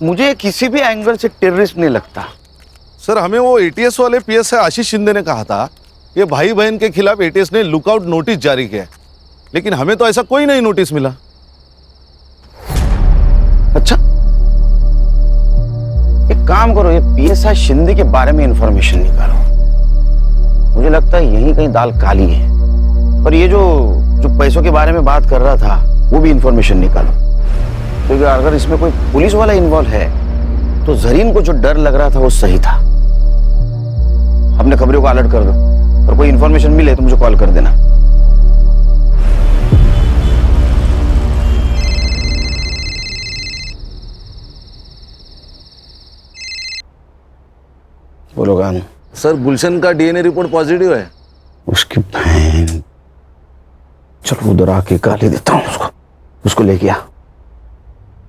मुझे किसी भी एंगल से टेररिस्ट नहीं लगता। सर हमें वो एटीएस वाले पीएसआई आशीष शिंदे ने कहा था कि भाई बहन के खिलाफ एटीएस ने लुकआउट नोटिस जारी किया, लेकिन हमें तो ऐसा कोई नहीं नोटिस मिला। अच्छा, एक काम करो, ये पीएसआई शिंदे के बारे में इंफॉर्मेशन निकालो। मुझे लगता है यहीं कहीं दाल काली है। और ये जो पैसों के बारे में बात कर रहा था वो भी इंफॉर्मेशन निकालो, क्योंकि अगर इसमें कोई पुलिस वाला इन्वॉल्व है तो जरीन को जो डर लग रहा था वो सही था। अपने खबरों को अलर्ट कर दो और कोई इंफॉर्मेशन मिले तो मुझे कॉल कर देना। बोलो गान। सर गुलशन का डीएनए रिपोर्ट पॉजिटिव है। उसकी बहन, चलो उधर आके गाली देता हूँ उसको लेके आ।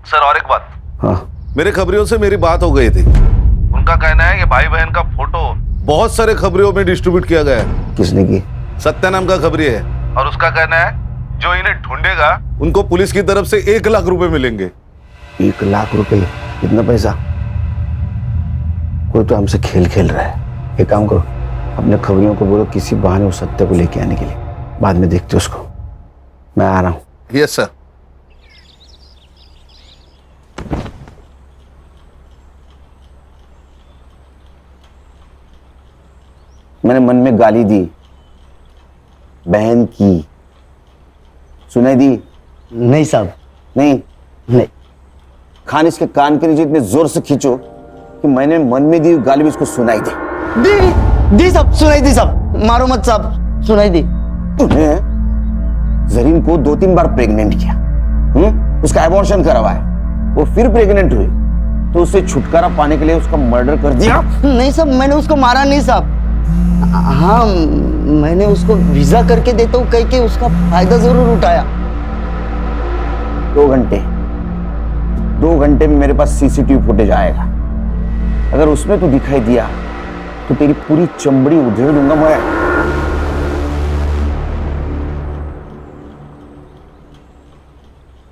सर और एक बात, हाँ मेरे खबरियों से मेरी बात हो गई थी। उनका कहना है कि भाई बहन का फोटो बहुत सारे खबरियों में डिस्ट्रीब्यूट किया गया है। किसने की? सत्या नाम का खबरी है, और उसका कहना है जो इन्हें ढूंढेगा उनको पुलिस की तरफ से 1 लाख रुपए मिलेंगे। 1 लाख रुपए? कितना पैसा? कोई तो हमसे खेल खेल रहा है। एक काम करो, अपने खबरियों को बोलो किसी बहाने उस सत्य को लेके आने के लिए, बाद में देखते उसको। मैं आ रहा हूँ। Yes sir. मैंने मन में गाली दी, बहन की, सुनाई दी? नहीं साहब, नहीं। खान इसके कान के नीचे इतने जोर से खींचो कि मैंने मन में दी गाली भी उसको सुनाई दी साहब, सुनाई दी साहब। मारो मत साहब, सुनाई दी। तूने जरीन को 2-3 बार प्रेग्नेंट किया, उसका एबॉर्शन करवाया, वो फिर प्रेग्नेंट हुई, तो उससे छुटकारा पाने के लिए उसका मर्डर कर दिया? नहीं साहब, मैंने उसको मारा नहीं साहब। हाँ, मैंने उसको वीजा करके देता हूँ कह के उसका फायदा जरूर उठाया। 2 घंटे में मेरे पास सीसीटीवी फुटेज आएगा। अगर उसमें तू दिखाई दिया तो तेरी पूरी चमड़ी उधेड़ दूंगा मैं।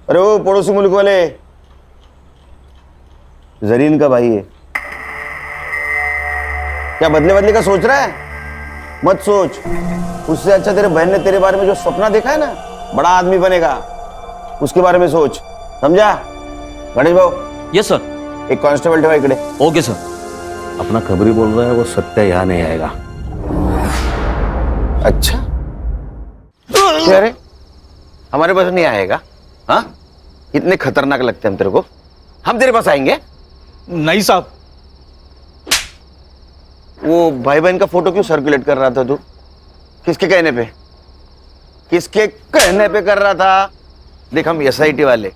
अरे वो पड़ोसी मुल्क वाले, जरीन का भाई है क्या? बदले का सोच रहा है? मत सोच। उससे अच्छा तेरे बहन ने तेरे बारे में जो सपना देखा है ना, बड़ा आदमी बनेगा, उसके बारे में सोच, समझा? गणेश भाऊ। Yes sir. एक कांस्टेबल ठेवा इकडे। Okay sir. अपना खबरी बोल रहा है वो सत्या यहाँ नहीं आएगा। अच्छा, अरे हमारे पास नहीं आएगा? हाँ, इतने खतरनाक लगते हैं हम तेरे को? हम तेरे पास आएंगे? नहीं साहब। वो भाई बहन का फोटो क्यों सर्कुलेट कर रहा था तू? किसके कहने पे? किसके कहने पे कर रहा था? देख, हम एसआईटी वाले,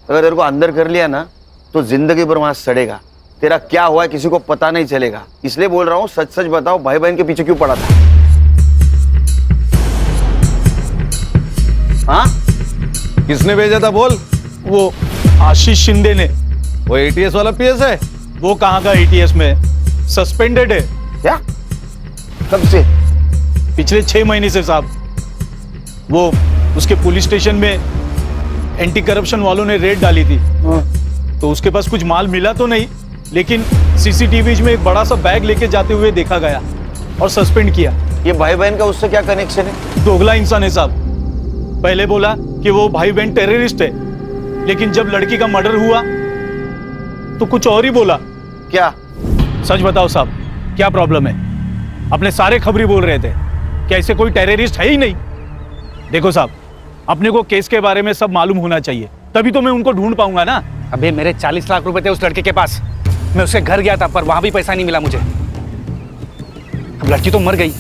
अगर तेरे को अंदर कर लिया ना तो जिंदगी भर वहां सड़ेगा। तेरा क्या हुआ है किसी को पता नहीं चलेगा, इसलिए बोल रहा हूँ सच सच बताओ, भाई बहन के पीछे क्यों पड़ा था? हाँ, किसने भेजा था बोल? वो आशीष शिंदे ने। वो एटीएस वाला पीएस है? वो कहाँ का एटीएस में, सस्पेंडेड है। क्या? कब से? पिछले 6 महीने से साहब। वो उसके पुलिस स्टेशन में एंटी करप्शन वालों ने रेड डाली थी, तो उसके पास कुछ माल मिला तो नहीं, लेकिन सीसीटीवी में एक बड़ा सा बैग लेके जाते हुए देखा गया और सस्पेंड किया। ये भाई बहन का उससे क्या कनेक्शन है? दोगला इंसान है साहब। पहले बोला कि वो भाई बहन टेररिस्ट है, लेकिन जब लड़की का मर्डर हुआ तो कुछ और ही बोला। क्या? सच बताओ साहब, क्या प्रॉब्लम है? अपने सारे खबरी बोल रहे थे कि ऐसे कोई टेररिस्ट है ही नहीं। देखो साहब, अपने को केस के बारे में सब मालूम होना चाहिए, तभी तो मैं उनको ढूंढ पाऊंगा ना। अबे मेरे 40 लाख रुपए थे उस लड़के के पास, मैं उसके घर गया था पर वहां भी पैसा नहीं मिला मुझे। अब लड़की तो मर गई,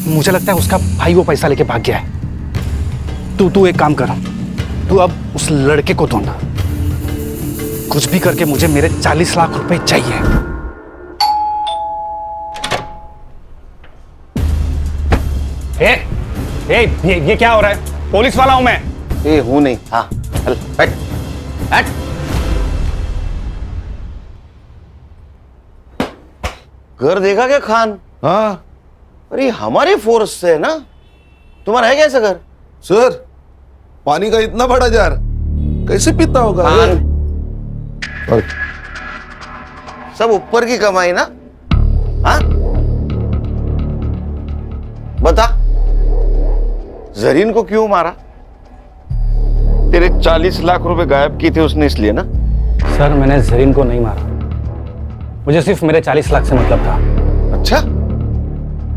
मुझे लगता है उसका भाई वो पैसा लेके भाग गया है। तू एक काम कर, तू अब उस लड़के को ढूंढ, कुछ भी करके मुझे मेरे 40 लाख रुपए चाहिए। ये क्या हो रहा है? पुलिस वाला हूं मैं। हूं नहीं। हाँ, चल बैठ बैठ। घर देखा क्या खान? हाँ। अरे हमारे फोर्स से है ना? तुम्हारा है कैसा घर? सर, पानी का इतना बड़ा जार कैसे पीता होगा? और सब ऊपर की कमाई ना? हाँ, बता, जरीन को क्यों मारा? तेरे 40 लाख रुपए गायब किए थे उसने, इसलिए ना? सर, मैंने जरीन को नहीं मारा, मुझे सिर्फ मेरे 40 लाख से मतलब था। अच्छा,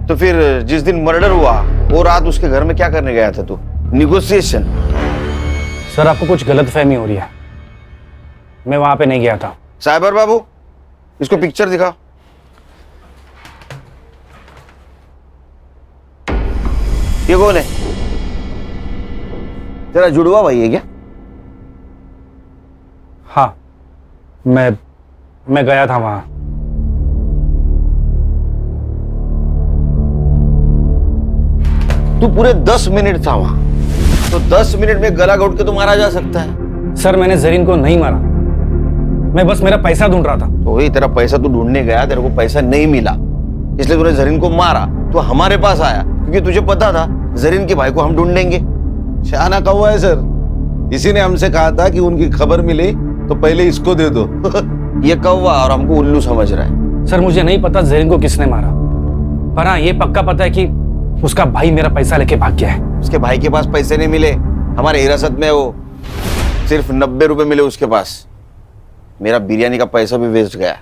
तो फिर जिस दिन मर्डर हुआ वो रात उसके घर में क्या करने गया था तू? निगोशिएशन? सर, आपको कुछ गलतफहमी हो रही है, मैं वहां पे नहीं गया था। साइबर बाबू, इसको पिक्चर दिखाओ। ये कौन है? तेरा जुड़वा भाई है क्या? हाँ, मैं गया था वहां। तू पूरे 10 मिनट था वहां, तो 10 मिनट में गला घोट के तो मारा जा सकता है। सर, मैंने जरीन को नहीं मारा, मैं बस मेरा पैसा ढूंढ रहा था। तो वही तेरा पैसा तू ढूंढने गया, तेरे को पैसा नहीं मिला, इसलिए तूने जरीन को मारा। तो हमारे पास आया क्योंकि तुझे पता था जरीन के भाई को हम ढूंढेंगे। शाना कौवा है सर, इसी ने हमसे कहा था कि उनकी खबर मिले तो पहले इसको दे दो। ये कौवा और हमको उल्लू समझ रहा है। सर मुझे नहीं पता जरीन को किसने मारा, पर हाँ ये पक्का पता है कि उसका भाई मेरा पैसा लेके भाग गया है। उसके भाई के पास पैसे नहीं मिले, हमारे हिरासत में वो सिर्फ 90 रुपए मिले उसके पास। मेरा बिरयानी का पैसा भी वेस्ट गया।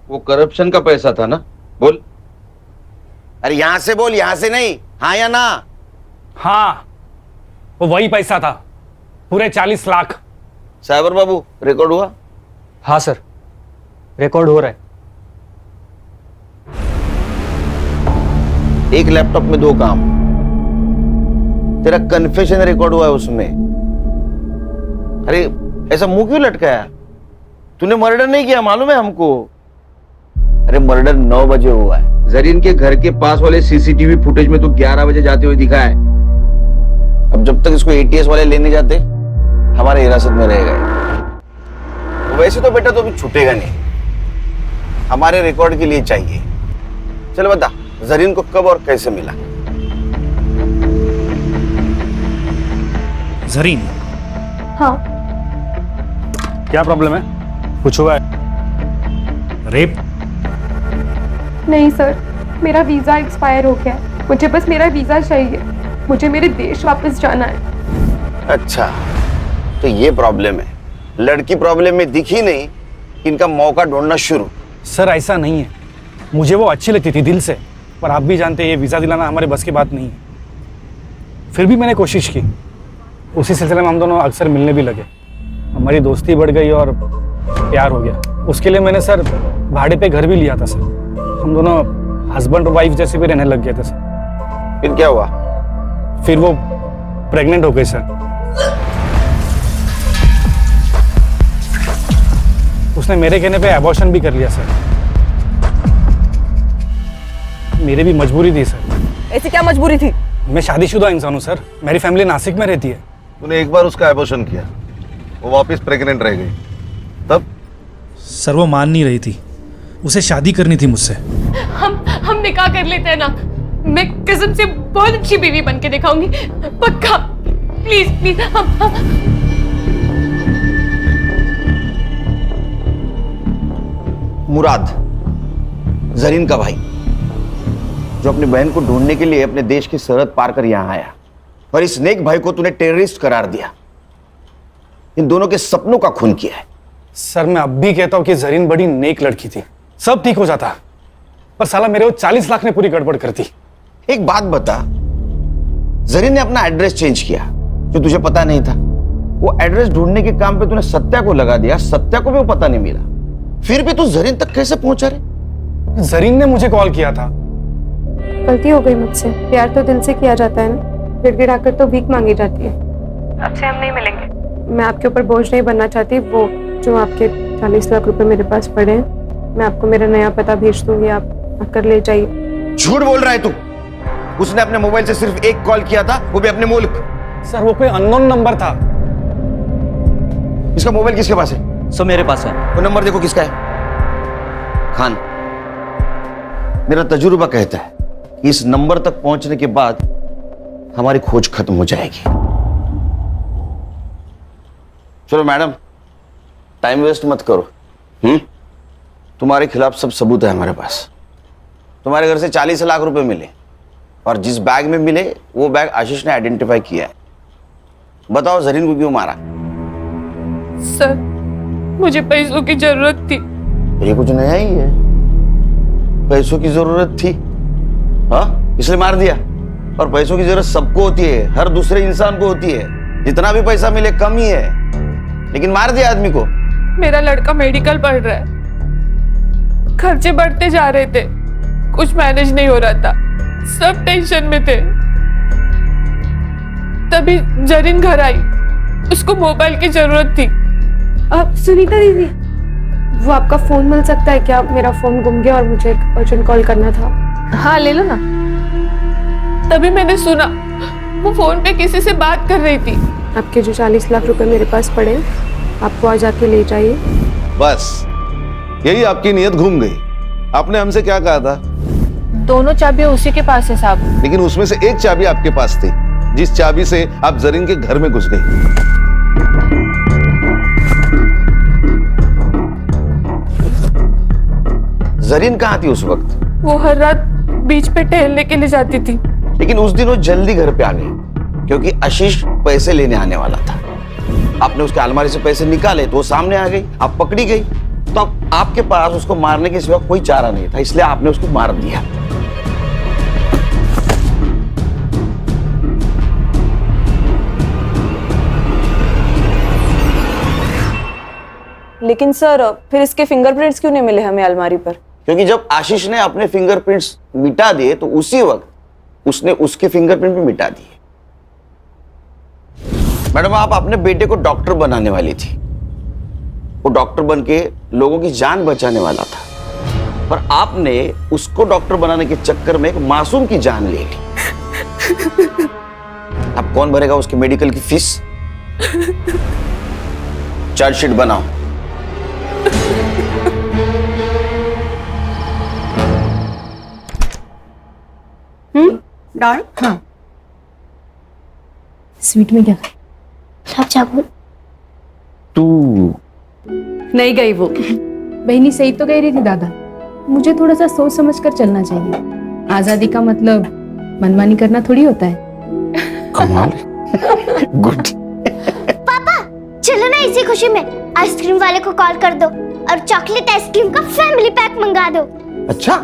वो करप्शन का पैसा था ना? बोल, अरे यहां से बोल, यहां से नहीं, हाँ या ना? हाँ वो वही पैसा था, पूरे 40 लाख। साइबर बाबू रिकॉर्ड हुआ? हाँ सर रिकॉर्ड हो रहा है। एक लैपटॉप में 2 काम। तेरा कन्फेशन रिकॉर्ड हुआ है उसमें। अरे ऐसा मुंह क्यों लटकाया? तूने मर्डर नहीं किया, मालूम है हमको। अरे मर्डर 9 बजे हुआ है। जरीन के घर के पास वाले सीसीटीवी फुटेज में तो 11 बजे जाते हुए दिखा है। अब जब तक इसको एटीएस वाले लेने जाते, हमारे हिरासत में रहेगा। वैसे तो बेटा तो अभी छूटेगा नहीं, हमारे रिकॉर्ड के लिए चाहिए। चल बता, जरीन को कब और कैसे मिला? जरीन? हाँ। क्या प्रॉब्लम है? कुछ हुआ है? रेप? नहीं सर, मेरा वीज़ा एक्सपायर हो गया है। मुझे बस मेरा वीज़ा चाहिए, मुझे मेरे देश वापस जाना है। अच्छा, तो ये प्रॉब्लम है। लड़की प्रॉब्लम में दिखी नहीं, इनका मौका ढूंढना शुरू। सर ऐसा नहीं है, मुझे वो अच्छी लगती थी दिल से, पर आप भी जानते हैं ये वीज़ा दिलाना हमारे बस की बात नहीं है। फिर भी मैंने कोशिश की। उसी सिलसिले में हम दोनों अक्सर मिलने भी लगे, हमारी दोस्ती बढ़ गई और प्यार हो गया। उसके लिए मैंने सर भाड़े पे घर भी लिया था सर। हम दोनों हस्बैंड और वाइफ जैसे भी रहने लग गए थे सर। फिर क्या हुआ? फिर वो प्रेग्नेंट हो गई सर। उसने मेरे कहने पे अबॉर्शन भी कर लिया सर। मेरी भी मजबूरी थी सर। ऐसी क्या मजबूरी थी? मैं शादीशुदा इंसान हूँ सर, मेरी फैमिली नासिक में रहती है। तूने एक बार उसका एबॉर्शन किया, वो वापस प्रेग्नेंट रह गई, तब? सर वो मान नहीं रही थी, उसे शादी करनी थी मुझसे। हम निकाह कर लेते हैं ना, मैं कसम से बहुत अच्छी बीवी बन के दिखाऊंगी, पक्का। प्लीज प्लीज मुराद, जरीन का भाई, जो अपनी बहन को ढूंढने के लिए अपने देश की सरहद पार कर यहां आया, और इस नेक भाई को तूने टेररिस्ट करार दिया। इन दोनों के सपनों का खून किया है। सर मैं अब भी कहता हूँ कि जरीन बड़ी नेक लड़की थी, सब ठीक हो जाता, पर साला मेरे वो 40 लाख ने पूरी गड़बड़ कर दी। एक बात बता, जरीन ने अपना एड्रेस चेंज किया जो तुझे पता नहीं था। वो एड्रेस ढूंढने के काम पे तूने सत्या को लगा दिया, सत्या को भी वो पता नहीं मिला। फिर भी तू जरीन तक कैसे पहुंचा रे? जरीन ने मुझे कॉल किया था। गलती हो गई मुझसे, प्यार तो दिल से किया जाता है ना, गिड़गिड़ाकर तो भीख मांगी जाती है। अब से हम नहीं मिलेंगे। मैं आपके ऊपर बोझ नहीं बनना चाहती। वो जो आपके 40 लाख रुपए मेरे पास पड़े हैं, मैं आपको मेरा नया पता भेज दूंगी, आप आकर ले जाइए। झूठ बोल रहा है तू। उसने अपने मोबाइल से सिर्फ एक कॉल किया था, वो भी अपने मुल्क। सर वो कोई अननोन नंबर था। इसका मोबाइल किसके पास है? सो मेरे पास है। वो नंबर देखो किसका है। खान, मेरा तजुर्बा कहता है कि इस नंबर तक पहुंचने के बाद हमारी खोज खत्म हो जाएगी। चलो मैडम, टाइम वेस्ट मत करो। तुम्हारे खिलाफ सब सबूत है हमारे पास। तुम्हारे घर से 40 लाख रुपए मिले, और जिस बैग में मिले वो बैग आशीष ने आइडेंटिफाई किया है। बताओ जरीन को क्यों मारा? सर मुझे पैसों की जरूरत थी। ये कुछ नया ही है, पैसों की जरूरत थी, हाँ इसलिए मार दिया। और पैसों की जरूरत सबको होती है, हर दूसरे इंसान को होती है। जितना भी पैसा मिले कम ही है, लेकिन मार दिया आदमी को। मेरा लड़का मेडिकल पढ़ रहा है, खर्चे बढ़ते जा रहे थे, कुछ मैनेज नहीं हो रहा था, सब टेंशन में थे। तभी जरीन घर आई, उसको मोबाइल की जरूरत थी। सुनीता दीदी, वो आपका फोन मिल सकता है क्या? मेरा फोन गुम गया और मुझे एक अर्जेंट कॉल करना था। हाँ ले लो ना। तभी मैंने सुना वो फोन पे किसी से बात कर रही थी। आपके जो 40 लाख रुपए मेरे पास पड़े, आप वहाँ जाके ले जाइए, बस यही आपकी नीयत घूम गई। आपने हमसे क्या कहा था? दोनों चाबियां उसी के पास है साहब। लेकिन उसमें से एक चाबी आपके पास थी, जिस चाबी से आप जरीन के घर में घुस गई। जरीन कहाँ थी उस वक्त? वो हर रात बीच पे टहलने के लिए जाती थी। लेकिन उस दिन वो जल्दी घर पे आ गई क्योंकि आशीष पैसे लेने आने वाला था। आपने उसके अलमारी से पैसे निकाले तो वो सामने आ गई, आप पकड़ी गई। तो अब आपके पास उसको मारने के सिवा कोई चारा नहीं था, इसलिए आपने उसको मार दिया। लेकिन सर फिर इसके फिंगरप्रिंट्स क्यों नहीं मिले हमें अलमारी पर? क्योंकि जब आशीष ने अपने फिंगरप्रिंट्स मिटा दिए तो उसी वक्त उसने उसके फिंगरप्रिंट भी मिटा दिए। मैडम, आप अपने बेटे को डॉक्टर बनाने वाली थी। वो डॉक्टर बन के लोगों की जान बचाने वाला था, पर आपने उसको डॉक्टर बनाने के चक्कर में एक मासूम की जान ले ली। अब कौन भरेगा उसके मेडिकल की फीस? चार्जशीट बनाओ। डॉल? हाँ। स्वीट में क्या? गुलाब जामुन। तू नहीं गई वो। बहनी सही तो कह रही थी दादा, मुझे थोड़ा सा सोच समझ कर चलना चाहिए। आजादी का मतलब मनमानी करना थोड़ी होता है। कमाल। गुड। पापा चलो ना, इसी खुशी में आइसक्रीम वाले को कॉल कर दो और चॉकलेट आइसक्रीम का फैमिली पैक मंगा दो। अच्छा,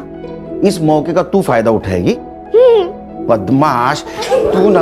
इस मौके का तू फायदा उठाएगी? बदमाश तू ना।